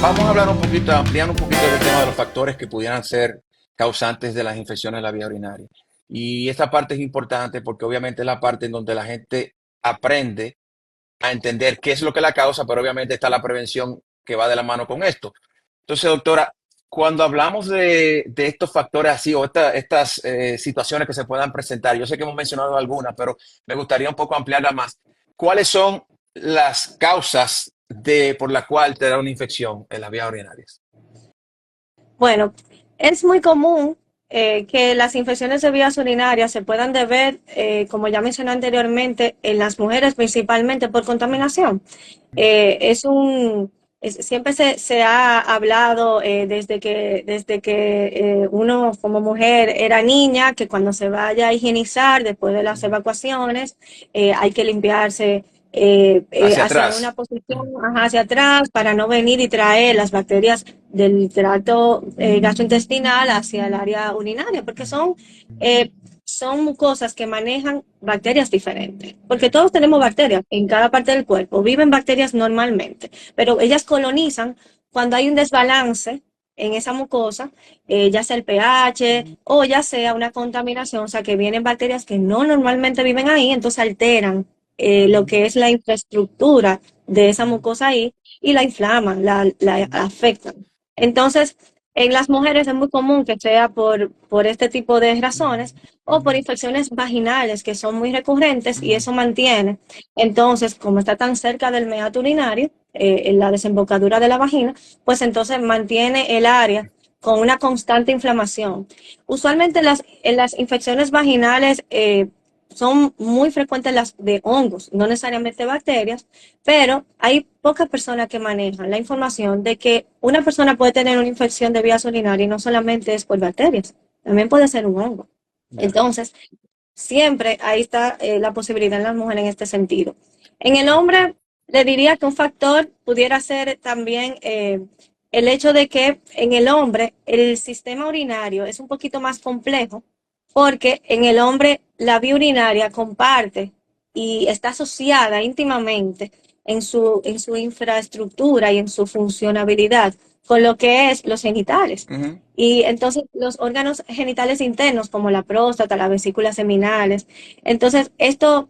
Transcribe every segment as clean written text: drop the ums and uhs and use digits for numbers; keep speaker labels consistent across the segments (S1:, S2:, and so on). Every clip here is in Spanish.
S1: Vamos a hablar un poquito, ampliar un poquito del tema de los factores que pudieran ser causantes de las infecciones de la vía urinaria. Y esta parte es importante porque obviamente es la parte en donde la gente aprende a entender qué es lo que la causa, pero obviamente está la prevención que va de la mano con esto. Entonces, doctora, cuando hablamos de estos factores así o estas situaciones que se puedan presentar, yo sé que hemos mencionado algunas, pero me gustaría un poco ampliarla más. ¿Cuáles son las causas por la cual te da una infección en las vías urinarias?
S2: Bueno, es muy común que las infecciones de vías urinarias se puedan deber, como ya mencioné anteriormente, en las mujeres principalmente por contaminación. Es un, siempre se ha hablado desde que uno como mujer era niña, que cuando se vaya a higienizar después de las evacuaciones, hay que limpiarse
S1: Hacia
S2: hacia una
S1: atrás.
S2: posición ajá, hacia atrás para no venir y traer las bacterias del tracto gastrointestinal hacia el área urinaria, porque son mucosas que manejan bacterias diferentes, porque todos tenemos bacterias en cada parte del cuerpo, viven bacterias normalmente, pero ellas colonizan cuando hay un desbalance en esa mucosa, ya sea el pH o ya sea una contaminación, o sea que vienen bacterias que no normalmente viven ahí, entonces alteran lo que es la infraestructura de esa mucosa ahí y la inflaman, la afectan. Entonces, en las mujeres es muy común que sea por este tipo de razones o por infecciones vaginales que son muy recurrentes y eso mantiene. Entonces, como está tan cerca del meato urinario, en la desembocadura de la vagina, pues entonces mantiene el área con una constante inflamación. Usualmente en las infecciones vaginales son muy frecuentes las de hongos, no necesariamente bacterias, pero hay pocas personas que manejan la información de que una persona puede tener una infección de vías urinarias y no solamente es por bacterias, también puede ser un hongo.
S1: Ya.
S2: Entonces, siempre ahí está la posibilidad en las mujeres en este sentido. En el hombre, le diría que un factor pudiera ser también el hecho de que en el hombre el sistema urinario es un poquito más complejo porque en el hombre la vía urinaria comparte y está asociada íntimamente en su infraestructura y en su funcionabilidad con lo que es los genitales.
S1: Ujú.
S2: Y entonces los órganos genitales internos, como la próstata, las vesículas seminales, entonces esto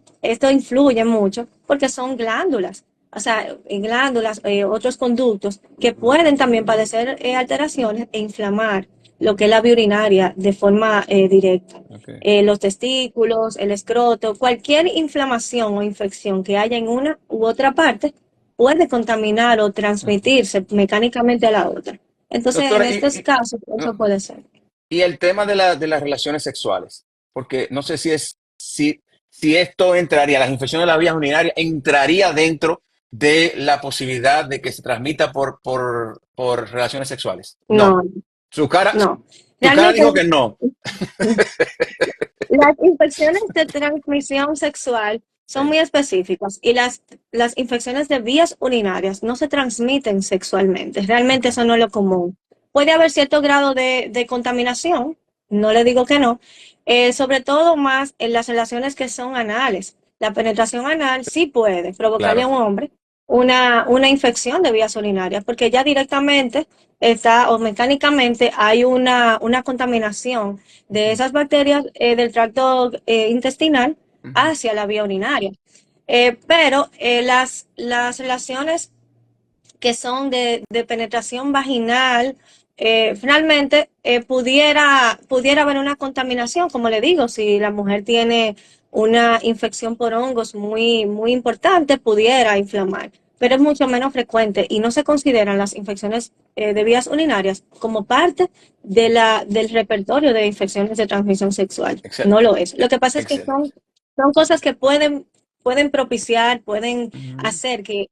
S2: influye mucho porque son glándulas, o sea, glándulas, otros conductos que pueden también padecer alteraciones e inflamar lo que es la vía urinaria de forma directa.
S1: Ok.
S2: Los testículos, el escroto, cualquier inflamación o infección que haya en una u otra parte puede contaminar o transmitirse mecánicamente a la otra. Entonces, en
S1: Doctora,
S2: estos casos, eso puede ser.
S1: y el tema de las relaciones sexuales, porque no sé si esto entraría, las infecciones de las vías urinarias, entraría dentro de la posibilidad de que se transmita por relaciones sexuales. No.
S2: No,
S1: Su cara,
S2: no.
S1: su cara
S2: Realmente,
S1: dijo que no.
S2: las infecciones de transmisión sexual son
S1: Sí,
S2: muy específicas y las infecciones de vías urinarias no se transmiten sexualmente.
S1: ok,
S2: Realmente eso no es lo común. Puede haber cierto grado de contaminación, no le digo que no, sobre todo más en las relaciones que son anales. La penetración anal sí puede provocarle a
S1: claro.
S2: un hombre una infección de vías urinarias, porque ya directamente está o mecánicamente hay una contaminación de
S1: Ujú,
S2: esas bacterias del tracto intestinal
S1: ujú.
S2: hacia la vía urinaria. Pero las relaciones que son de penetración vaginal, finalmente pudiera haber una contaminación, como le digo, si la mujer tiene una infección por hongos muy importante, pudiera inflamar, pero es mucho menos frecuente y no se consideran las infecciones de vías urinarias como parte del repertorio de infecciones de transmisión sexual.
S1: Excel-
S2: No lo es. Lo que pasa es que son,
S1: Excelente.
S2: son cosas que pueden propiciar, pueden
S1: Ujú.
S2: hacer que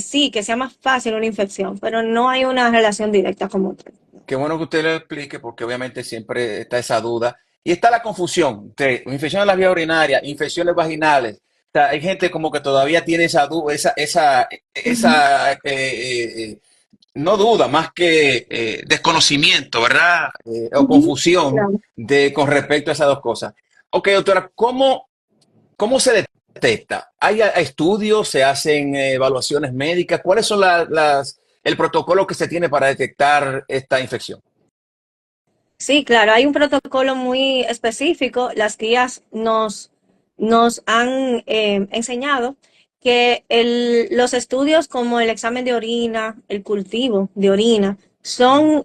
S2: sí, que sea más fácil una infección, pero no hay una relación directa como tal.
S1: Qué bueno que usted lo explique porque obviamente siempre está esa duda. Y está la confusión entre infecciones de las vías urinarias, infecciones vaginales. O sea, hay gente como que todavía tiene esa duda,
S2: Ujú.
S1: no duda, más que desconocimiento, ¿verdad? O
S2: Ujú.
S1: confusión
S2: Claro.
S1: con respecto a esas dos cosas. Ok, doctora, ¿cómo se detecta? ¿Hay estudios? ¿Se hacen evaluaciones médicas? ¿Cuáles son las el protocolo que se tiene para detectar esta infección?
S2: Sí, claro, hay un protocolo muy específico. Las guías nos han enseñado que los estudios como el examen de orina, el cultivo de orina, son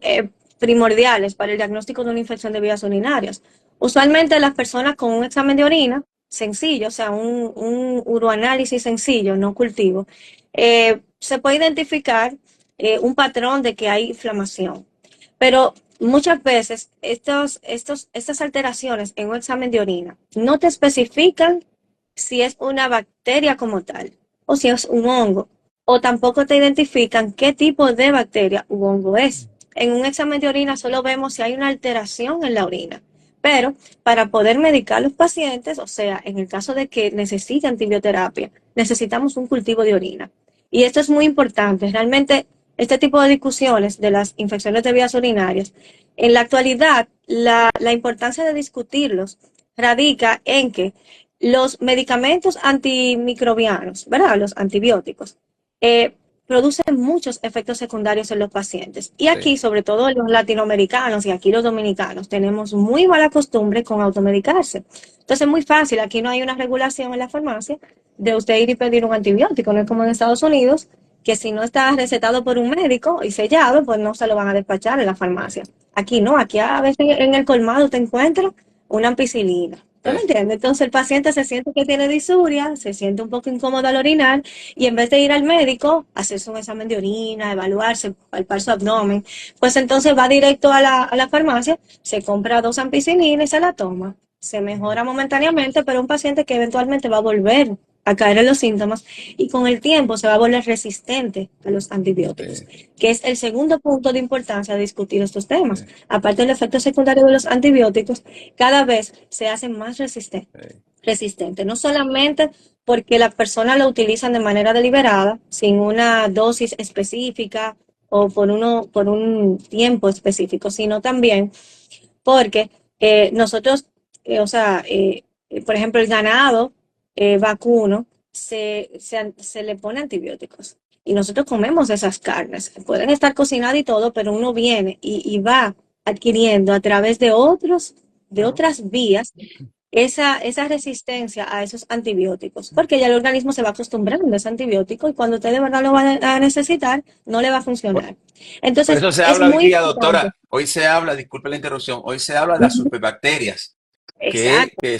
S2: primordiales para el diagnóstico de una infección de vías urinarias. Usualmente las personas con un examen de orina sencillo, o sea, un uroanálisis sencillo, no cultivo, se puede identificar un patrón de que hay inflamación. Pero muchas veces estas alteraciones en un examen de orina no te especifican si es una bacteria como tal o si es un hongo, o tampoco te identifican qué tipo de bacteria u hongo es. En un examen de orina solo vemos si hay una alteración en la orina, pero para poder medicar a los pacientes, o sea, en el caso de que necesite antibioterapia, necesitamos un cultivo de orina. Y esto es muy importante. Realmente este tipo de discusiones de las infecciones de vías urinarias, en la actualidad, la importancia de discutirlos radica en que los medicamentos antimicrobianos, ¿verdad? Los antibióticos, eh, producen muchos efectos secundarios en los pacientes. Y
S1: Sí.
S2: aquí, sobre todo los latinoamericanos y aquí los dominicanos, tenemos muy mala costumbre con automedicarse. Entonces es muy fácil, aquí no hay una regulación en la farmacia de usted ir y pedir un antibiótico, no es como en Estados Unidos, que si no está recetado por un médico y sellado, pues no se lo van a despachar en la farmacia. Aquí no, aquí a veces en el colmado te encuentras una ampicilina. ¿Tú me
S1: Sí.
S2: entiendes? Entonces el paciente se siente que tiene disuria, se siente un poco incómodo al orinar y en vez de ir al médico, hacerse un examen de orina, evaluarse, palpar su abdomen, pues entonces va directo a la farmacia, se compra 2 ampicilinas y se la toma. Se mejora momentáneamente, pero un paciente que eventualmente va a volver a caer en los síntomas y con el tiempo se va a volver resistente a los antibióticos,
S1: Sí.
S2: que es el segundo punto de importancia de discutir estos temas.
S1: Sí.
S2: Aparte del efecto secundario de los antibióticos, cada vez se hacen más
S1: Sí.
S2: resistente, no solamente porque las personas lo utilizan de manera deliberada, sin una dosis específica o por un tiempo específico, sino también porque nosotros, o sea, por ejemplo, el ganado vacuno se le pone antibióticos y nosotros comemos esas carnes. Pueden estar cocinadas y todo, pero uno viene y va adquiriendo a través de
S1: Claro.
S2: otras vías, esa resistencia a esos antibióticos, porque ya el organismo se va acostumbrando a ese antibiótico y cuando usted de verdad lo va a necesitar, no le va a
S1: Por,
S2: funcionar.
S1: por
S2: Entonces,
S1: eso se
S2: es
S1: habla hoy
S2: muy
S1: día,
S2: importante.
S1: doctora, hoy se habla, disculpe la interrupción, hoy se habla de las superbacterias
S2: Exacto.
S1: que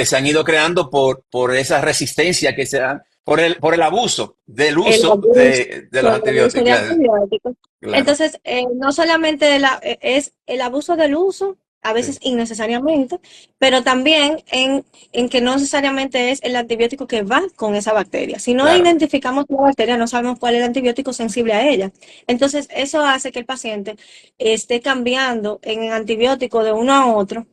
S1: se han ido creando por esa resistencia que se dan, por el abuso del
S2: El
S1: uso
S2: abuso,
S1: de los
S2: el abuso
S1: antibióticos.
S2: de
S1: Claro.
S2: antibióticos.
S1: Claro.
S2: Entonces, no solamente es el abuso del uso, a veces
S1: Sí.
S2: innecesariamente, pero también en que no necesariamente es el antibiótico que va con esa bacteria. Si no
S1: Claro.
S2: identificamos la bacteria, no sabemos cuál es el antibiótico sensible a ella. Entonces, eso hace que el paciente esté cambiando en el antibiótico de uno a otro.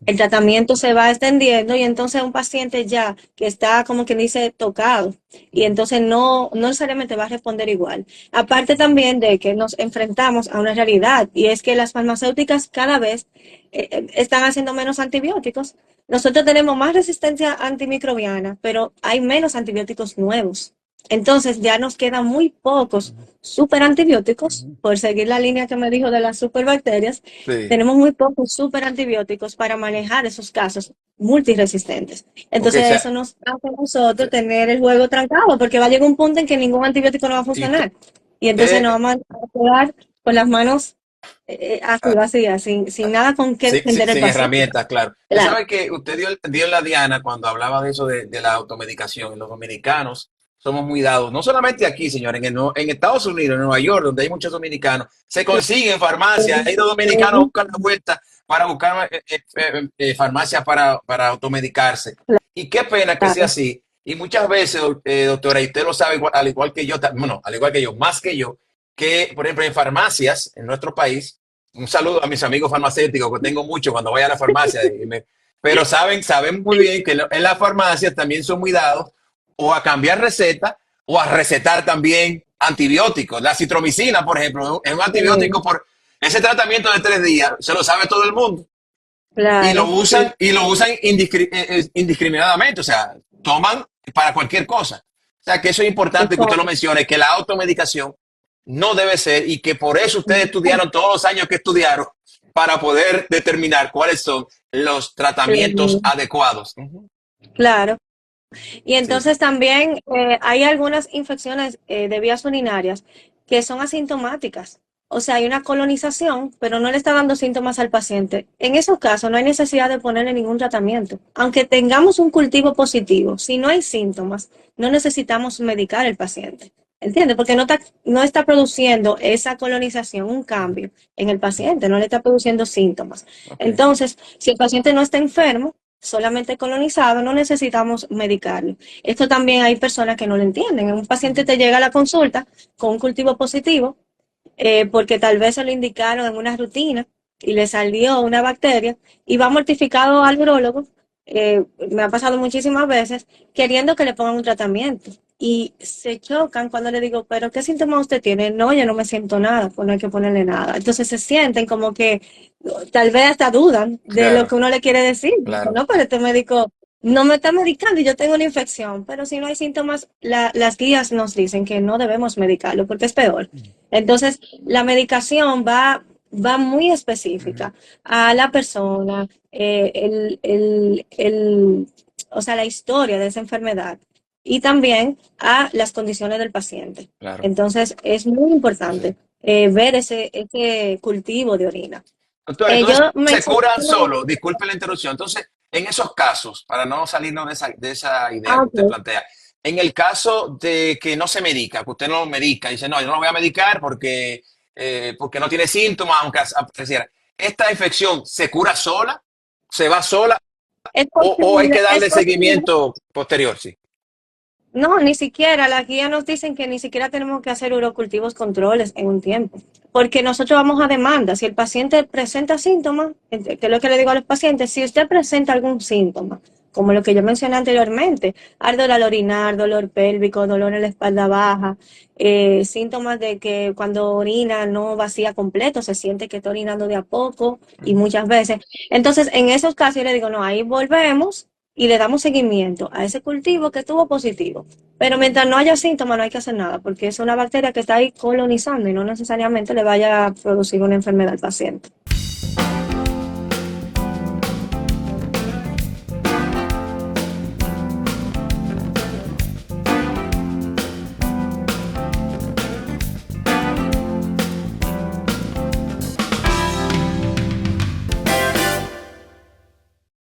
S2: El tratamiento se va extendiendo y entonces un paciente ya que está, como quien dice, tocado y entonces no necesariamente va a responder igual. Aparte también de que nos enfrentamos a una realidad y es que las farmacéuticas cada vez están haciendo menos antibióticos. Nosotros tenemos más resistencia antimicrobiana, pero hay menos antibióticos nuevos. Entonces ya nos quedan muy pocos super antibióticos, por seguir la línea que me dijo de las superbacterias,
S1: Sí.
S2: tenemos muy pocos super antibióticos para manejar esos casos multiresistentes.
S1: Ok,
S2: Entonces eso nos hace a nosotros tener el juego trancado, porque va a llegar un punto en que ningún antibiótico no va a
S1: y
S2: funcionar. Y entonces nos vamos a quedar con las manos así vacías, sin nada con qué defender el
S1: sin
S2: paciente.
S1: herramientas, claro. Usted
S2: Claro.
S1: sabe que usted dio en la diana cuando hablaba de eso de la automedicación. Y los dominicanos somos muy dados, no solamente aquí, señor, en Estados Unidos, en Nueva York, donde hay muchos dominicanos, se consiguen farmacias. Hay dos dominicanos buscan la vuelta para buscar farmacias para automedicarse. Y qué pena que sea
S2: Claro.
S1: así. Y muchas veces, doctora, y usted lo sabe al igual que yo, bueno, al igual que yo, más que yo, que, por ejemplo, en farmacias en nuestro país, un saludo a mis amigos farmacéuticos, que tengo mucho cuando voy a la farmacia, pero saben muy bien que en las farmacias también son muy dados o a cambiar receta o a recetar también antibióticos. La citromicina, por ejemplo, es un antibiótico por ese tratamiento de 3 días, se lo sabe todo el mundo
S2: Claro, sí,
S1: y lo usan indiscriminadamente, o sea, toman para cualquier cosa. O sea, que eso es importante que usted lo
S2: exacto.
S1: mencione, que la automedicación no debe ser y que por eso ustedes estudiaron todos los años que estudiaron para poder determinar cuáles son los tratamientos adecuados.
S2: Claro. Y
S1: Sí, sí.
S2: entonces también hay algunas infecciones de vías urinarias que son asintomáticas. O sea, hay una colonización, pero no le está dando síntomas al paciente. En esos casos no hay necesidad de ponerle ningún tratamiento. Aunque tengamos un cultivo positivo, si no hay síntomas, no necesitamos medicar al paciente. ¿Entiendes? Porque no está produciendo esa colonización, un cambio en el paciente, no le está produciendo síntomas.
S1: Ok.
S2: Entonces, si el paciente no está enfermo, solamente colonizado, no necesitamos medicarlo. Esto también hay personas que no lo entienden. Un paciente te llega a la consulta con un cultivo positivo porque tal vez se lo indicaron en una rutina y le salió una bacteria y va mortificado al urólogo, me ha pasado muchísimas veces, queriendo que le pongan un tratamiento. Y se chocan cuando le digo, pero ¿qué síntomas usted tiene? No, yo no me siento nada, pues no hay que ponerle nada. Entonces se sienten como que tal vez hasta dudan de lo
S1: Claro,
S2: que uno le quiere decir. Dicen,
S1: claro.
S2: no, pero este médico no me está medicando y yo tengo una infección, pero si no hay síntomas, las guías nos dicen que no debemos medicarlo porque es peor. Entonces, la medicación va muy
S1: Ujú.
S2: específica a la persona, o sea, la historia de esa enfermedad y también a las condiciones del paciente.
S1: Claro.
S2: Entonces, es muy
S1: Sí, sí.
S2: importante ver ese cultivo de orina.
S1: Doctor, entonces
S2: Yo
S1: se
S2: mencioné,
S1: curan solo, disculpe la interrupción. Entonces, en esos casos, para no salirnos de esa idea que usted
S2: ok,
S1: plantea, en el caso de que no se medica, que usted no lo medica, dice, no, yo no lo voy a medicar porque no tiene síntomas, aunque apareciera. ¿Esta infección se cura sola? ¿Se va sola? ¿O hay que
S2: es
S1: darle
S2: posible.
S1: seguimiento posterior? Sí.
S2: No, ni siquiera, las guías nos dicen que ni siquiera tenemos que hacer urocultivos controles en un tiempo, porque nosotros vamos a demanda. Si el paciente presenta síntomas, que es lo que le digo a los pacientes, si usted presenta algún síntoma, como lo que yo mencioné anteriormente, ardor al orinar, dolor pélvico, dolor en la espalda baja, síntomas de que cuando orina no vacía completo, se siente que está orinando de a poco y
S1: Ujú.
S2: muchas veces. Entonces, en esos casos yo le digo, no, ahí volvemos y le damos seguimiento a ese cultivo que estuvo positivo. Pero mientras no haya síntomas, no hay que hacer nada, porque es una bacteria que está ahí colonizando y no necesariamente le vaya a producir una enfermedad al paciente.